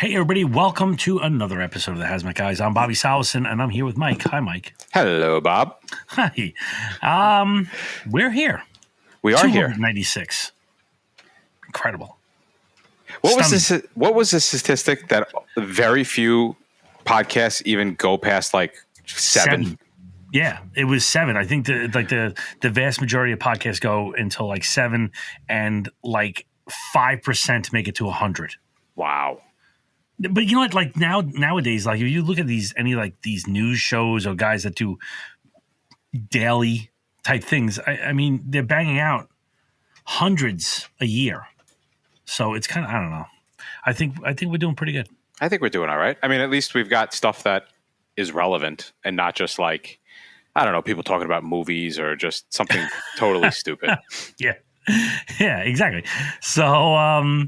Hey, everybody. Welcome to another episode of the Hazmat Guys. I'm Bobby Salison, and I'm here with Mike. Hi, Mike. Hello, Bob. Hi. We're here. We are here. 296. Incredible. What was the statistic that very few podcasts even go past like seven? Yeah, it was 7. I think the vast majority of podcasts go until like 7, and like 5% make it to 100. Wow. But you know what? Like nowadays, like if you look at these news shows or guys that do daily type things, I mean, they're banging out hundreds a year. So it's kind of, I don't know. I think we're doing pretty good. I think we're doing all right. I mean, at least we've got stuff that is relevant and not just like, I don't know, people talking about movies or just something totally stupid. Yeah, exactly. So,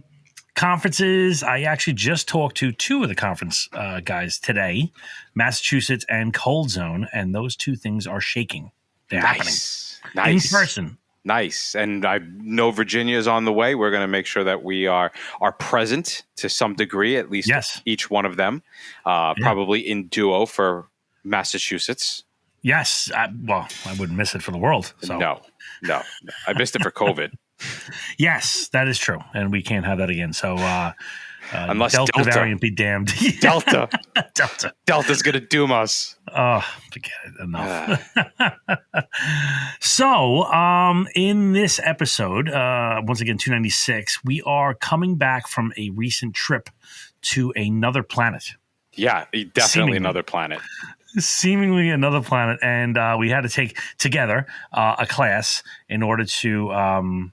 conferences, I actually just talked to 2 of the conference guys today, Massachusetts and Cold Zone, and those 2 things are shaking. They're happening. Nice. In person. Nice. And I know Virginia is on the way. We're going to make sure that we are present to some degree, at least each one of them, probably in duo for Massachusetts. Yes. I wouldn't miss it for the world. So. No. I missed it for COVID. Yes, that is true. And we can't have that again. So unless Delta variant be damned. Delta's going to doom us. Oh, forget it. Enough. So in this episode, once again, 296, we are coming back from a recent trip to another planet. Yeah, definitely another planet. Seemingly another planet. And we had to take together a class in order to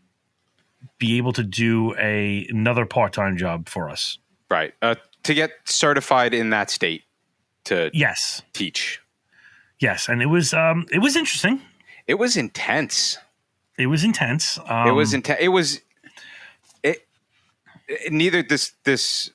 be able to do another part-time job for us. Right. To get certified in that state to teach. Yes. And it was interesting. It was intense. It was intense. Neither this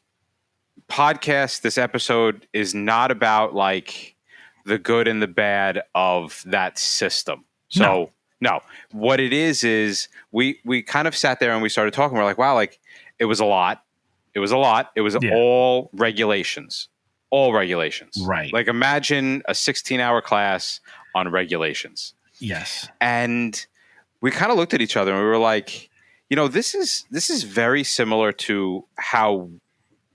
podcast, this episode is not about like the good and the bad of that system. So no, what it is we kind of sat there and we started talking. We're like, wow, like it was a lot. It was all regulations. Right. Like imagine a 16-hour class on regulations. Yes. And we kind of looked at each other and we were like, you know, this is very similar to how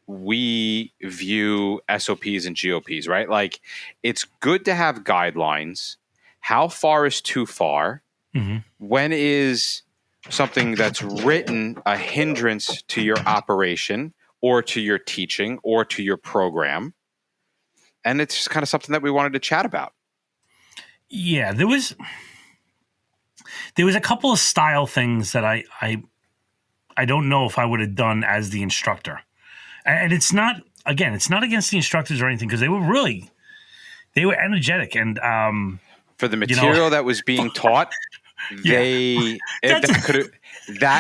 we view SOPs and GOPs, right? Like it's good to have guidelines. How far is too far? Mm-hmm. When is something that's written a hindrance to your operation or to your teaching or to your program? And it's just kind of something that we wanted to chat about. Yeah, there was a couple of style things that I don't know if I would have done as the instructor. And it's not against the instructors or anything, because they were energetic and for the material that was being taught, that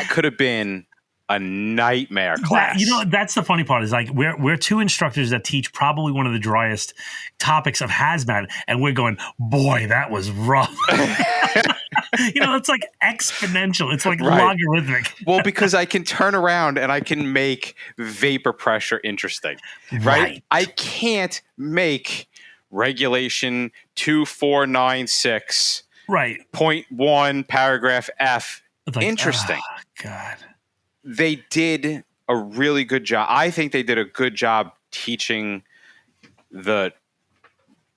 could have been a nightmare class. That's the funny part is like we're 2 instructors that teach probably one of the driest topics of hazmat, and we're going, boy, that was rough. It's like exponential. It's like logarithmic. Well, because I can turn around and I can make vapor pressure interesting, right? I can't make regulation 2496 .1 paragraph F interesting. Oh, God. They did a really good job. I think they did a good job teaching the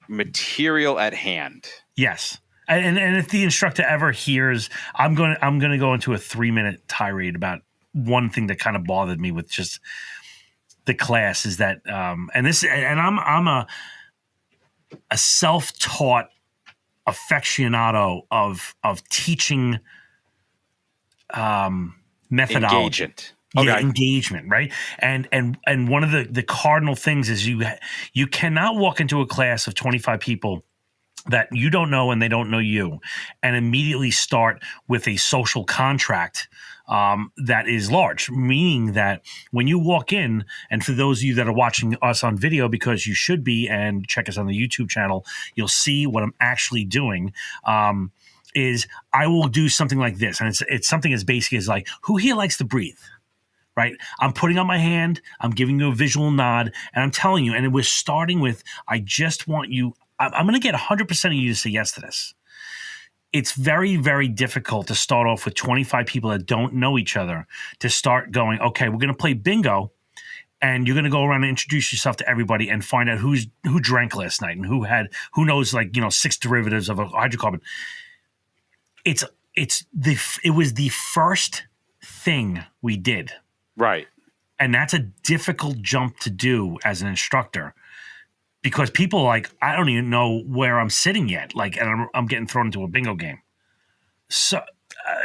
material at hand. Yes. And if the instructor ever hears, I'm going to go into a 3-minute tirade about one thing that kind of bothered me with just the class is that, I'm a self-taught aficionado of teaching methodology. Engagement, right? And one of the cardinal things is you cannot walk into a class of 25 people that you don't know and they don't know you, and immediately start with a social contract that is large, meaning that when you walk in, and for those of you that are watching us on video, because you should be, and check us on the YouTube channel, you'll see what I'm actually doing. Is I will do something like this, and it's something as basic as like, who here likes to breathe? right? I'm putting up my hand, I'm giving you a visual nod, and I'm telling you, and it was starting with, I just want you, I'm going to get 100% of you to say yes to this. It's very, very difficult to start off with 25 people that don't know each other to start going, okay, we're going to play bingo, and you're going to go around and introduce yourself to everybody and find out who drank last night and who knows, like, 6 derivatives of a hydrocarbon. It was the first thing we did. Right. And that's a difficult jump to do as an instructor, because people I don't even know where I'm sitting yet. And I'm getting thrown into a bingo game. So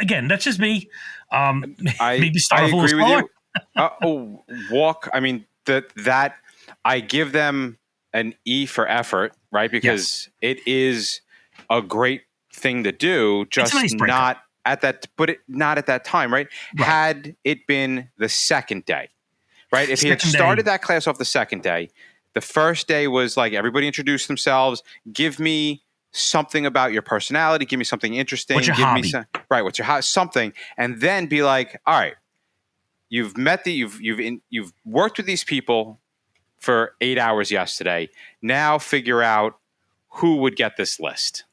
again, that's just me. Maybe start off a little slower. I mean, that I give them an E for effort, right? Because it is a great thing to do, just not at that time, right? Had it been the second day, right? If he had started that class off the second day, the first day was like, everybody introduce themselves, give me something about your personality, give me something interesting. What's your hobby? What's your something, and then be like, all right, you've worked with these people for 8 hours yesterday. Now figure out who would get this list.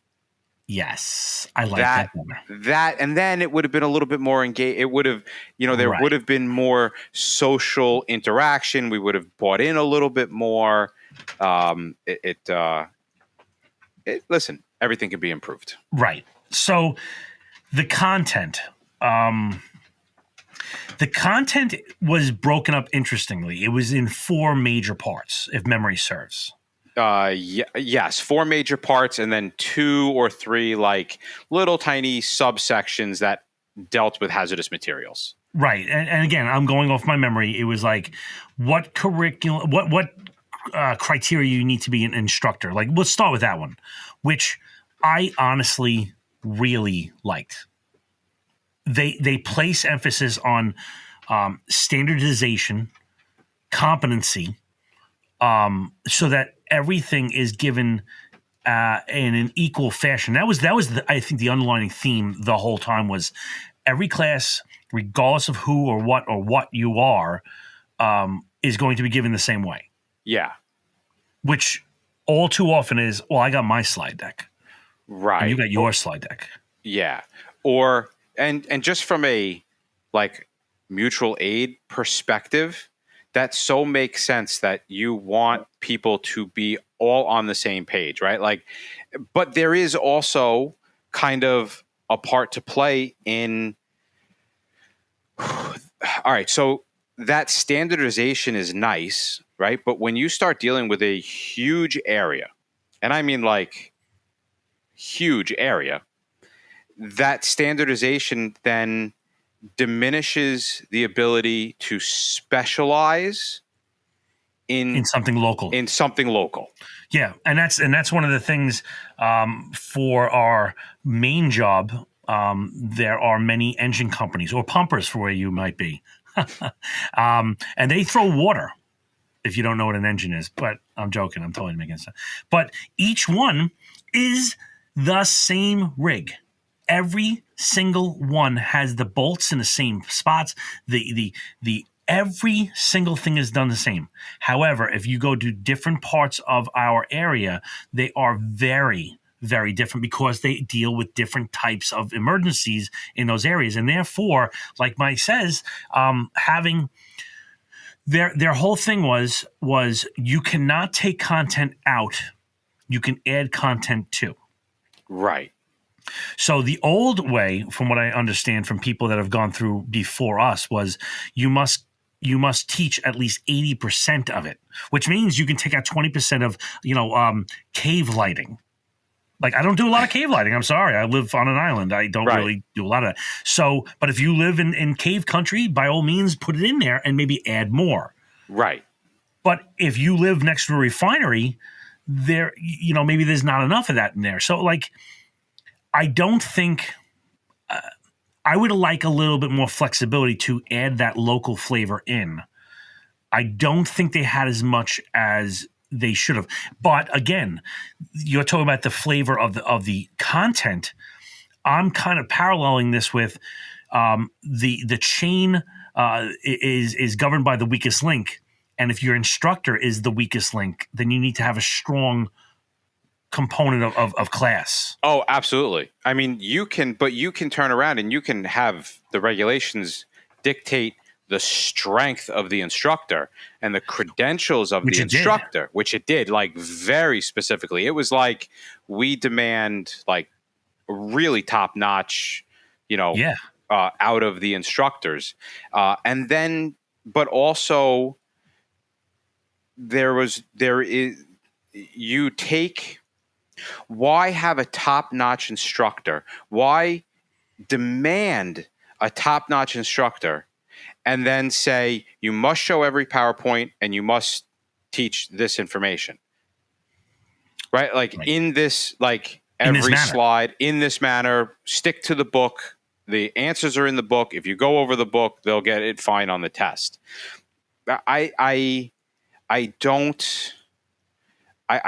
Yes, I like that. That, and then it would have been a little bit more engaged. It would have, there would have been more social interaction. We would have bought in a little bit more. Listen, everything can be improved. Right. So the content was broken up interestingly. It was in 4 major parts, if memory serves. Yes, 4 major parts, and then 2 or 3 like little tiny subsections that dealt with hazardous materials. Right, and again, I'm going off my memory. It was like, what curriculum, what criteria you need to be an instructor. Like, let's start with that one, which I honestly really liked. They place emphasis on standardization, competency, so that everything is given in an equal fashion. That was I think the underlying theme the whole time was every class, regardless of who or what you are, is going to be given the same way. Yeah. Which all too often is, well, I got my slide deck. Right. And you got your slide deck. Yeah. Or and just from a like mutual aid perspective, that so makes sense that you want people to be all on the same page, right? Like, but there is also kind of a part to play in. All right, so that standardization is nice, right? But when you start dealing with a huge area, and I mean like huge area, that standardization then diminishes the ability to specialize in something local. Yeah, and that's one of the things for our main job. There are many engine companies or pumpers for where you might be, and they throw water. If you don't know what an engine is, but I'm joking. I'm totally making sense. But each one is the same rig. Every single one has the bolts in the same spots. The every single thing is done the same. However, if you go to different parts of our area, they are very, very different because they deal with different types of emergencies in those areas. And therefore, like Mike says, having their whole thing was you cannot take content out. You can add content to. Right. So the old way, from what I understand from people that have gone through before us, was you must teach at least 80% of it, which means you can take out 20% of cave lighting. Like, I don't do a lot of cave lighting. I'm sorry. I live on an island. I don't really do a lot of that. So, but if you live in cave country, by all means, put it in there and maybe add more. Right. But if you live next to a refinery, there, maybe there's not enough of that in there. So, like, I don't think I would like a little bit more flexibility to add that local flavor in. I don't think they had as much as they should have. But again, you're talking about the flavor of the content. I'm kind of paralleling this with the chain is governed by the weakest link. And if your instructor is the weakest link, then you need to have a strong component of class. Oh, absolutely. I mean, you can turn around and you can have the regulations dictate the strength of the instructor and the credentials of the instructor, which it did, like, very specifically. It was like, we demand like really top notch, out of the instructors. And then, but also why have a top-notch instructor? Why demand a top-notch instructor and then say you must show every PowerPoint and you must teach this information? Right? Like, in this, like, every slide, in this manner, stick to the book. The answers are in the book. If you go over the book, they'll get it fine on the test. I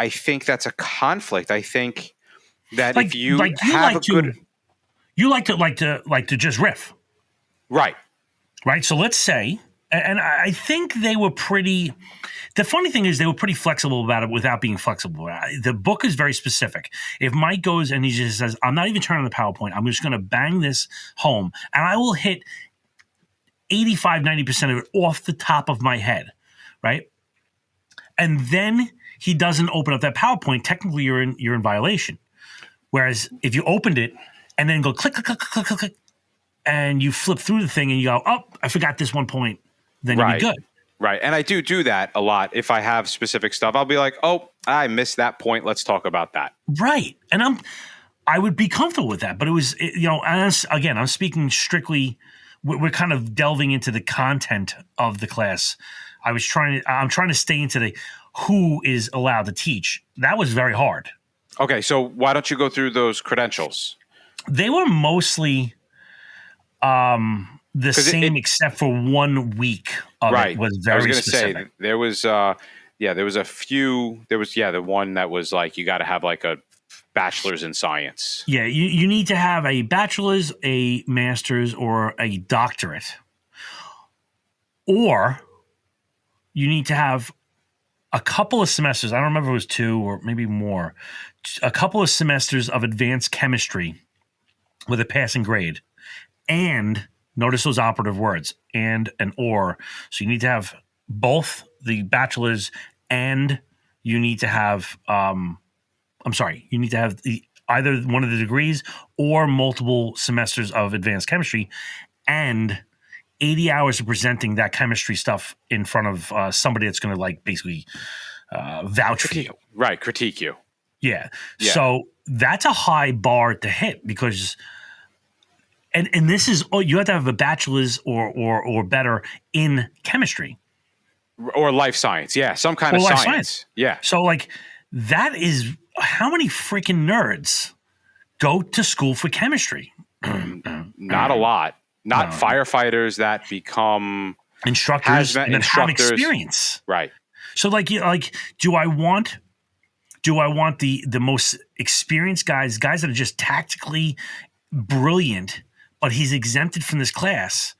think that's a conflict. I think that if you have you like to just riff, right? So let's say, and I think they were pretty. The funny thing is, they were pretty flexible about it without being flexible. The book is very specific. If Mike goes and he just says, "I'm not even turning on the PowerPoint. I'm just going to bang this home, and I will hit 85-90% of it off the top of my head," right? And then he doesn't open up that PowerPoint, technically you're in violation. Whereas if you opened it and then go click, click, click, click, click, click, and you flip through the thing and you go, "Oh, I forgot this one point," then you'll be good. Right. And I do that a lot. If I have specific stuff, I'll be like, "Oh, I missed that point. Let's talk about that." Right. And I would be comfortable with that. But it was, again, I'm speaking strictly, we're kind of delving into the content of the class. I'm trying to stay into the who is allowed to teach. That was very hard. Okay, so why don't you go through those credentials? They were mostly the same, except for 1 week of it was very specific. I was going to say, there was a few. There was the one that was like, you got to have like a bachelor's in science. Yeah, you need to have a bachelor's, a master's, or a doctorate. Or you need to have a couple of semesters, I don't remember if it was 2 or maybe more, a couple of semesters of advanced chemistry with a passing grade. And notice those operative words, and or. So you need to have both the bachelor's and you need to have, you need to have either one of the degrees or multiple semesters of advanced chemistry and 80 hours of presenting that chemistry stuff in front of somebody that's going to, like, basically vouch for you. Right, critique you. Yeah. So that's a high bar to hit because and this is, you have to have a bachelor's or better in chemistry. Or life science. Yeah, some kind of science. Yeah. So, like, that is, how many freaking nerds go to school for chemistry? Not a lot. Not firefighters that become instructors that have experience. Right. So, do I want the most experienced guys that are just tactically brilliant, but he's exempted from this class?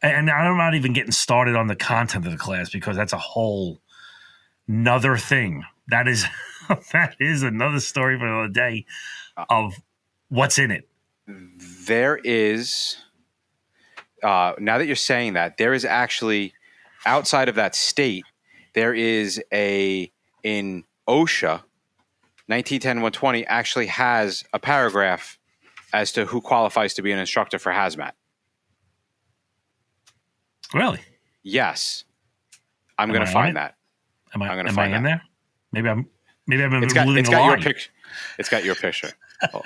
And I'm not even getting started on the content of the class because that's a whole nother thing. That is another story for another day of what's in it. There is, now that you're saying that, there is actually, outside of that state, there is in OSHA, 1910-120 actually has a paragraph as to who qualifies to be an instructor for hazmat. Really? Yes. I'm going to find that. Am I in there? Maybe I've been it's got your picture. It's got your picture. Oh.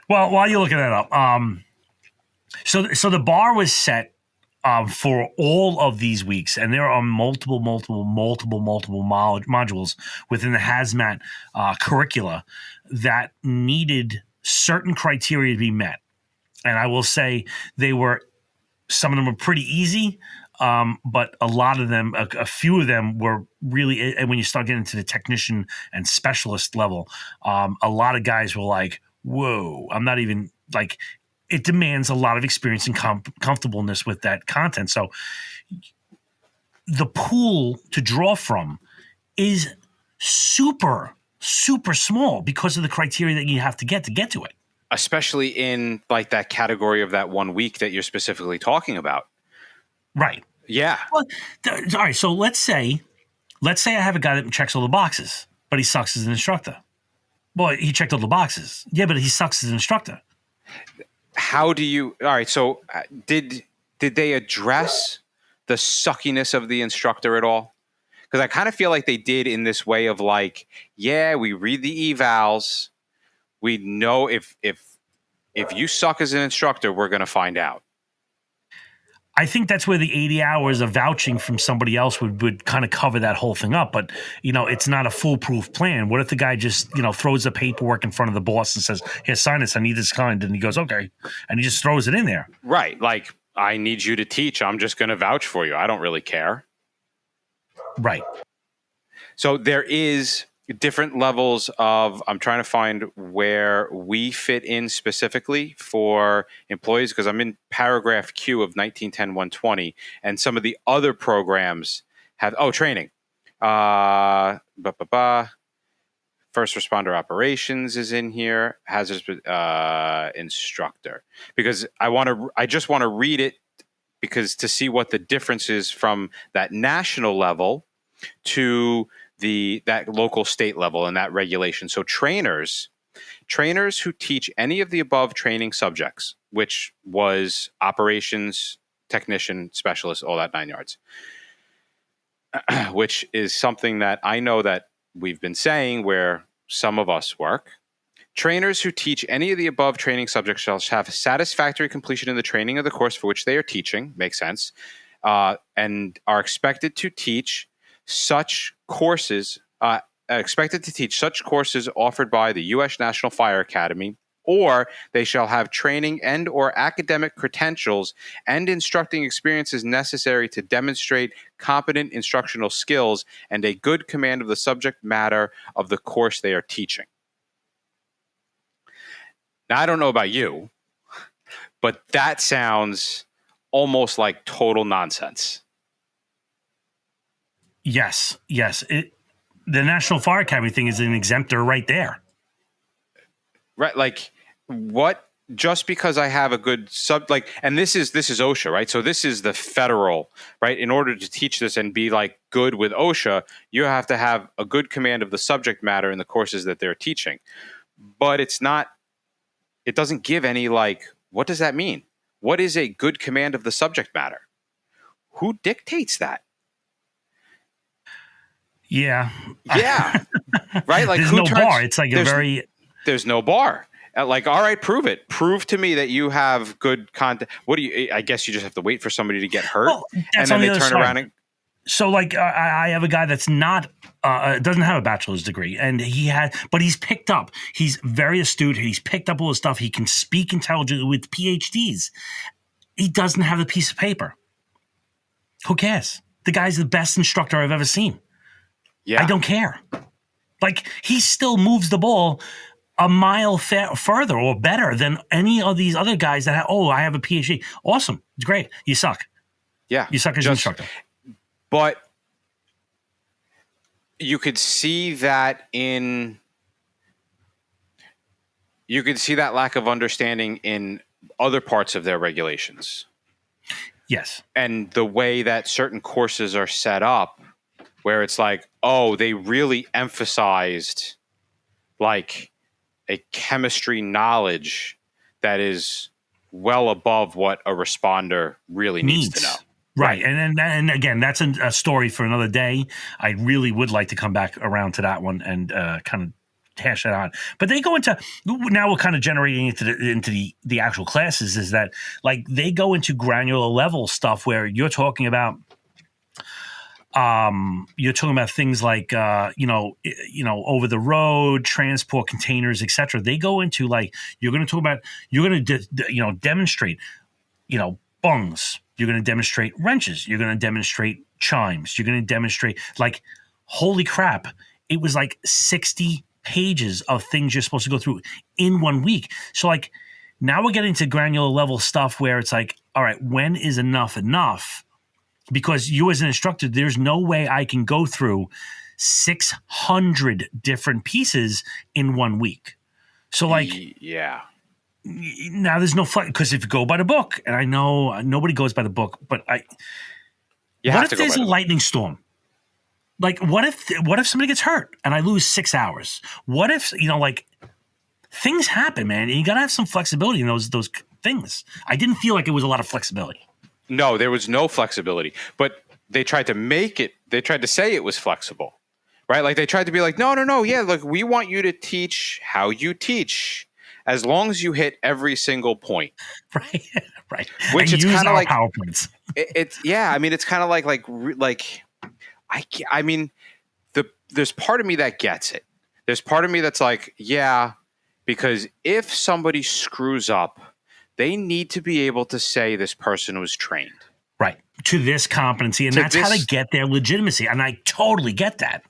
Well, while you're looking that up, so the bar was set for all of these weeks, and there are multiple modules within the hazmat curricula that needed certain criteria to be met. And I will say some of them were pretty easy, but a lot of them, a few of them were really, and when you start getting into the technician and specialist level, a lot of guys were like, whoa, I'm not even, like, it demands a lot of experience and comfortableness with that content. So the pool to draw from is super, super small because of the criteria that you have to get to it. Especially in like that category of that 1 week that you're specifically talking about. Right. Yeah. Well, all right. So let's say I have a guy that checks all the boxes, but he sucks as an instructor. Well, he checked all the boxes. Yeah, but he sucks as an instructor. How do you? All right. So did they address the suckiness of the instructor at all? Because I kind of feel like they did in this way of like, yeah, we read the evals. We know if you suck as an instructor, we're going to find out. I think that's where the 80 hours of vouching from somebody else would kind of cover that whole thing up. But, it's not a foolproof plan. What if the guy just, throws the paperwork in front of the boss and says, here, sign this. I need this kind. And he goes, okay. And he just throws it in there. Right. Like, I need you to teach. I'm just going to vouch for you. I don't really care. Right. So there is different levels of, I'm trying to find where we fit in specifically for employees, because I'm in paragraph Q of 1910-120, and some of the other programs have, training. First responder operations is in here, hazardous instructor, because I just want to read it because to see what the difference is from that national level to that local state level and that regulation. So trainers who teach any of the above training subjects, which was operations, technician, specialist, all that 9 yards, which is something that I know that we've been saying where some of us work. Trainers who teach any of the above training subjects shall have satisfactory completion in the training of the course for which they are teaching, makes sense, and are expected to teach such courses offered by the U.S. National Fire Academy, or they shall have training and or academic credentials and instructing experiences necessary to demonstrate competent instructional skills and a good command of the subject matter of the course they are teaching. Now, I don't know about you, but that sounds almost like total nonsense. Yes. The National Fire Academy thing is an exemptor right there. Right. Like what, just because I have a good and this is OSHA, right? So this is the federal, right? In order to teach this and be like good with OSHA, you have to have a good command of the subject matter in the courses that they're teaching. But it doesn't give any what does that mean? What is a good command of the subject matter? Who dictates that? Yeah. Right? Like there's no bar. It's like there's no bar. All right, prove it. Prove to me that you have good content. I guess you just have to wait for somebody to get hurt. Well, and then they turn around and. So I have a guy that's not, doesn't have a bachelor's degree, and but he's picked up. He's very astute. He's picked up all the stuff. He can speak intelligently with PhDs. He doesn't have the piece of paper. Who cares? The guy's the best instructor I've ever seen. Yeah. I don't care. He still moves the ball a mile further or better than any of these other guys that I have a PhD. Awesome. It's great. You suck. Yeah. You suck as an instructor. But you could see that lack of understanding in other parts of their regulations. Yes. And the way that certain courses are set up, where it's they really emphasized a chemistry knowledge that is well above what a responder really needs to know. Right. And again, that's a story for another day. I really would like to come back around to that one and kind of hash that out. But they go into, now we're kind of generating into the actual classes, is that they go into granular level stuff where you're talking about things like over the road transport, containers, etc. They go into you're going to demonstrate bungs. You're going to demonstrate wrenches. You're going to demonstrate chimes. You're going to demonstrate holy crap. It was 60 pages of things you're supposed to go through in 1 week. So Now we're getting to granular level stuff where it's like, all right, when is enough enough? Because you as an instructor, there's no way I can go through 600 different pieces in 1 week. So like, yeah. Now there's no flex, because if you go by the book, and I know nobody goes by the book, but what if there's a lightning storm? Like, what if somebody gets hurt and I lose 6 hours? What if, like, things happen, man, and you got to have some flexibility in those things. I didn't feel like it was a lot of flexibility. No, there was no flexibility, but they tried to say it was flexible, right? Like they tried to be like, no. Yeah. Look, we want you to teach how you teach as long as you hit every single point. Right. Right. Which and it's kind of like PowerPoints. I mean, it's kind of there's part of me that gets it. There's part of me that's like, yeah, because if somebody screws up, they need to be able to say this person was trained. Right. To this competency. And that's how they get their legitimacy. And I totally get that.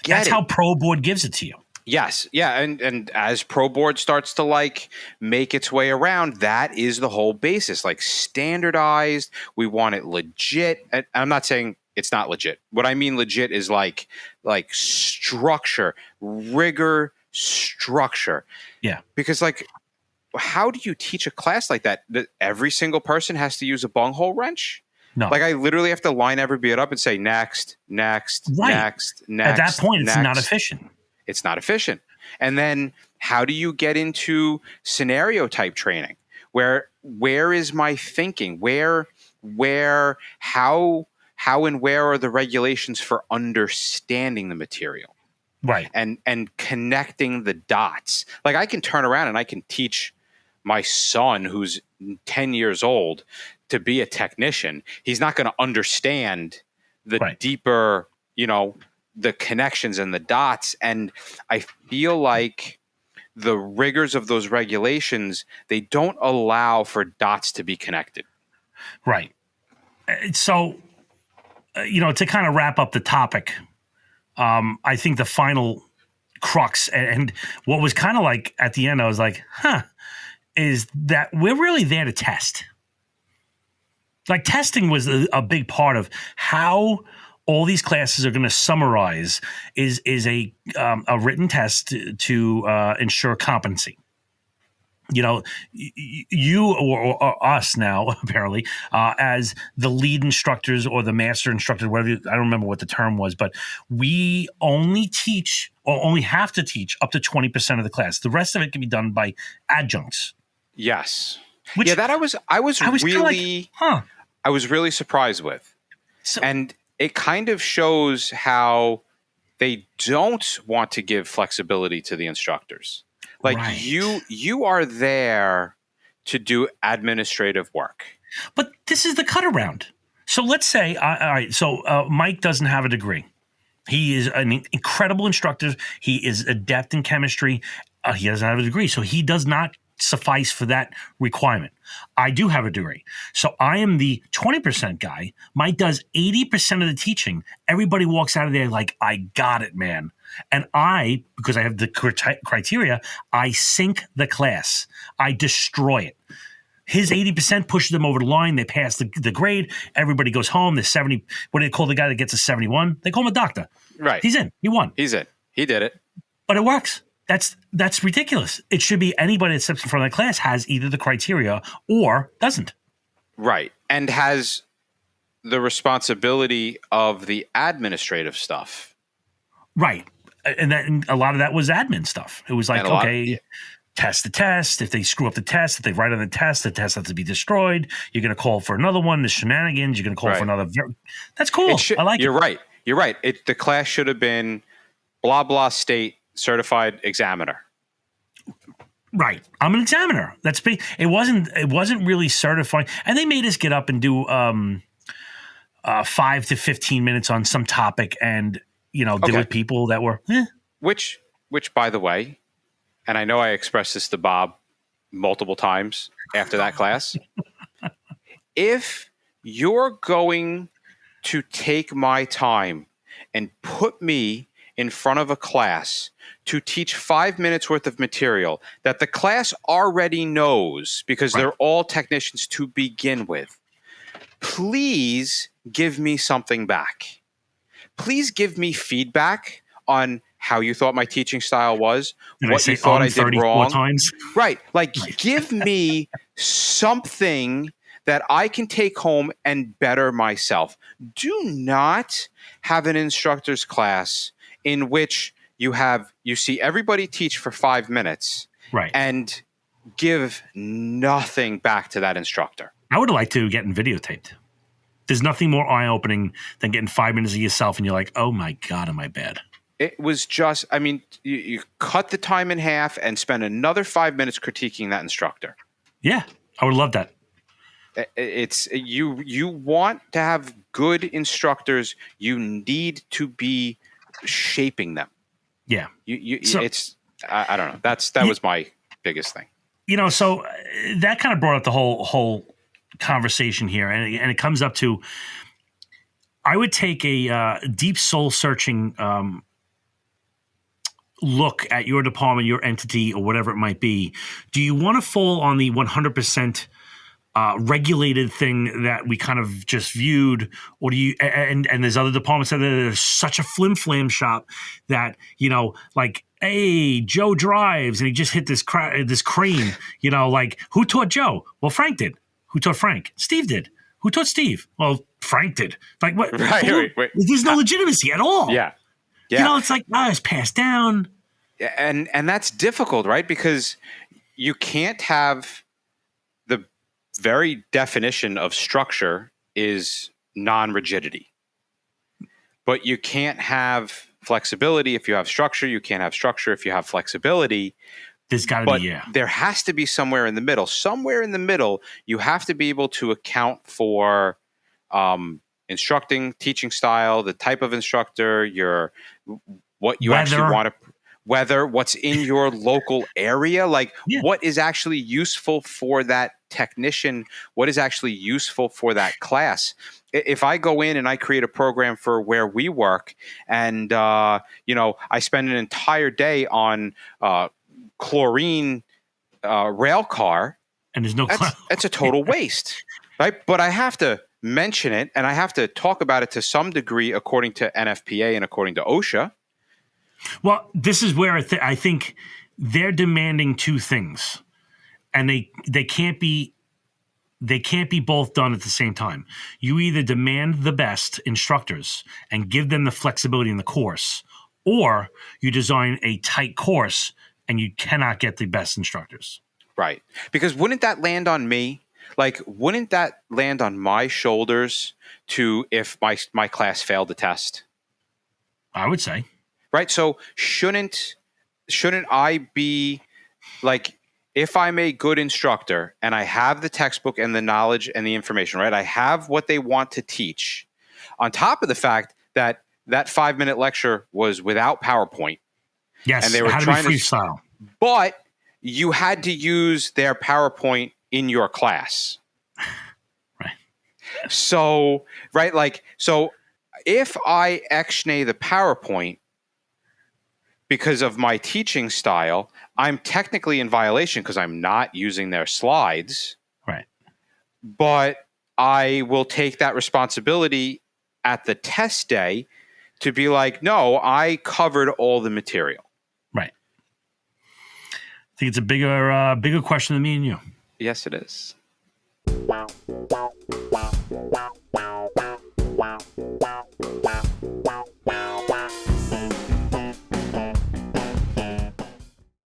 That's how Pro Board gives it to you. Yes. Yeah. And as Pro Board starts to like make its way around, that is the whole basis. Like standardized. We want it legit. And I'm not saying it's not legit. What I mean legit is like structure, rigor, structure. Yeah. Because like, how do you teach a class like that? That every single person has to use a bunghole wrench? No. Like I literally have to line everybody up and say next. Right. Next. At that point, it's not efficient. It's not efficient. And then how do you get into scenario type training? Where is my thinking? How and where are the regulations for understanding the material? Right. And connecting the dots. Like I can turn around and I can teach my son who's 10 years old to be a technician. He's not going to understand the deeper, the connections and the dots. And I feel like the rigors of those regulations, they don't allow for dots to be connected. Right. So, to kind of wrap up the topic, I think the final crux and what was kind of like at the end, I was like, is that we're really there to test. Like testing was a big part of how all these classes are going to summarize is a written test to ensure competency. You or us now, apparently, as the lead instructors or the master instructor, whatever, I don't remember what the term was, but we only teach or only have to teach up to 20% of the class. The rest of it can be done by adjuncts. Yes. That I was really like, I was really surprised with. And it kind of shows how they don't want to give flexibility to the instructors. Like you are there to do administrative work. But this is the cut around. So let's say, all right, so Mike doesn't have a degree. He is an incredible instructor. He is adept in chemistry. He doesn't have a degree. So he does not suffice for that requirement. I do have a degree. So I am the 20% guy. Mike does 80% of the teaching. Everybody walks out of there like, I got it, man. And I, because I have the criteria, I sink the class. I destroy it. His 80% pushes them over the line. They pass the grade. Everybody goes home. The 70, what do they call the guy that gets a 71? They call him a doctor. Right. He's in. He won. He's in. He did it. But it works. That's ridiculous. It should be anybody that steps in front of the class has either the criteria or doesn't. Right. And has the responsibility of the administrative stuff. Right. And a lot of that was admin stuff. It was like, okay, test the test. If they screw up the test, if they write on the test has to be destroyed. You're going to call for another one. The shenanigans. You're going to call for another. That's cool. I like it. You're right. You're right. The class should have been blah, blah state certified examiner. Right. I'm an examiner. It wasn't really certified. And they made us get up and do 5 to 15 minutes on some topic and, deal with people that were, Which, by the way, and I know I expressed this to Bob multiple times after that class. If you're going to take my time and put me in front of a class to teach 5 minutes worth of material that the class already knows because they're all technicians to begin with, please give me something back. Please give me feedback on how you thought my teaching style was, what you thought I did wrong. Times? Right. Like, give me something that I can take home and better myself. Do not have an instructor's class in which you see everybody teach for 5 minutes and give nothing back to that instructor. I would like to get videotaped. There's nothing more eye-opening than getting 5 minutes of yourself and you're like, oh my God, am I bad? It was just, I mean, you cut the time in half and spend another 5 minutes critiquing that instructor. Yeah, I would love that. It's you want to have good instructors, you need to be shaping them. Yeah. I don't know. That was my biggest thing. So that kind of brought up the whole conversation here, and it comes up to, I would take a deep soul searching look at your department, your entity, or whatever it might be. Do you want to fall on the 100% regulated thing that we kind of just viewed, or do you? And there's other departments that are such a flim flam shop that like, hey, Joe drives and he just hit this crane. Like, who taught Joe? Well, Frank did. Who taught Frank? Steve did. Who taught Steve? Well, Frank did. Like, what? Wait. There's no legitimacy at all. Yeah. It's like, it's passed down. And that's difficult, right? Because you can't have the very definition of structure is non-rigidity. But you can't have flexibility if you have structure. You can't have structure if you have flexibility. There's got to be, there has to be somewhere in the middle. Somewhere in the middle, you have to be able to account for instructing, teaching style, the type of instructor, what you actually want to, what's in your local area, like what is actually useful for that technician, what is actually useful for that class. If I go in and I create a program for where we work and, I spend an entire day on chlorine rail car, and there's no that's a total waste, right? But I have to mention it and I have to talk about it to some degree according to NFPA and according to OSHA. Well, this is where I think they're demanding two things, and they can't be both done at the same time. You either demand the best instructors and give them the flexibility in the course, or you design a tight course and you cannot get the best instructors. Right. Because wouldn't that land on me? Like, wouldn't that land on my shoulders if my class failed the test? I would say. Right. So shouldn't I be like, if I'm a good instructor and I have the textbook and the knowledge and the information, right? I have what they want to teach, on top of the fact that 5-minute lecture was without PowerPoint. Yes, and they were trying to freestyle. But you had to use their PowerPoint in your class. Right. So, right, like, so if I exnay the PowerPoint because of my teaching style, I'm technically in violation because I'm not using their slides. Right. But I will take that responsibility at the test day to be like, no, I covered all the material. Right. I think it's a bigger question than me and you. Yes, it is.